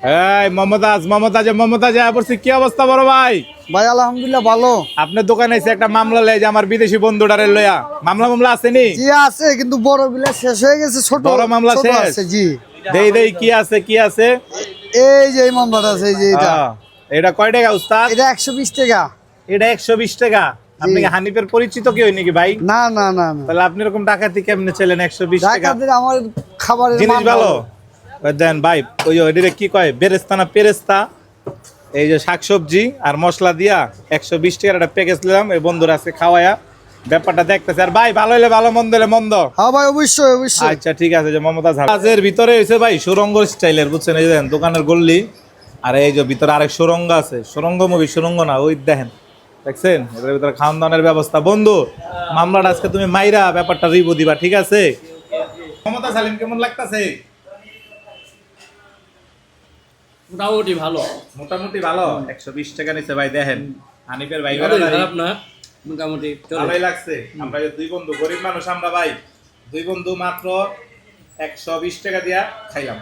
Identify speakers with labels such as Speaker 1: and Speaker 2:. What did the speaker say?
Speaker 1: এই মমতাজ পড়ছি, কি অবস্থা বড় ভাই?
Speaker 2: ভাই আলহামদুলিল্লাহ ভালো।
Speaker 1: আপনার দোকানে এসে একটা মামলা লেগে আমার বিদেশি বন্ধুটারে লইয়া মামলা আসেনি?
Speaker 2: জি আছে, কিন্তু বড় বিলে শেষ হয়ে গেছে, ছোট
Speaker 1: বড় মামলা
Speaker 2: ছোট
Speaker 1: শেষ?
Speaker 2: আছে। জি
Speaker 1: দেই কি আছে?
Speaker 2: এই যে এই মামলাটা আছে, এই যে এটা।
Speaker 1: এটা কয় টাকা উস্তাদ?
Speaker 2: এটা 120 টাকা।
Speaker 1: এটা 120 টাকা? আপনি কি হানিফের পরিচিত কি হই নাকি ভাই?
Speaker 2: না না না না,
Speaker 1: তাহলে আপনি এরকম ডাকাতি কেমনে ছিলেন 120 টাকা?
Speaker 2: ডাকাতের আমার খাবারের
Speaker 1: জিনিস
Speaker 2: মান
Speaker 1: ভালো দেন ভাই। ওই ওইটা কি কয়, বেরেস্তা না পেরেস্তা? এই যে শাকসবজি আর মশলা দিয়া 120 টাকার একটা প্যাকেজ নিলাম, এই বন্ধুরা আজকে খাওয়ায়া ব্যাপারটা দেখতেছে। আর ভাই ভালো হলে ভালো, মন্দ হলে মন্দ।
Speaker 2: হ্যাঁ ভাই, অবশ্যই অবশ্যই।
Speaker 1: আচ্ছা ঠিক আছে। যে মমতাজ হাজের ভিতরে হয়েছে ভাই সুরঙ্গ স্টাইলের, বুঝছেন? এই যে দেখেন দোকানের গল্লি, আর এই যে ভিতরে আরেক সুরঙ্গ আছে। সুরঙ্গ সুরঙ্গ না, ওই দেখেন, দেখছেন? এটার ভিতরে খাওয়ান দাওয়ানের ব্যবস্থা। বন্ধু, মামলাটা আজকে তুমি মাইরা ব্যাপারটা রিভিউ দিবা, ঠিক আছে? মমতাজ হালিম কেমন লাগতাছে?
Speaker 3: মোটামুটি ভালো।
Speaker 1: মোটামুটি ভালো। 120 টাকা নিছে ভাই, দেখেন হানিফের ভাই
Speaker 3: খারাপ না, মোটামুটি
Speaker 1: ভালোই লাগছে। আমরা যে দুই বন্ধু, গরিব মানুষ আমরা ভাই, দুই বন্ধু মাত্র 120 টাকা দিয়া খাইলাম।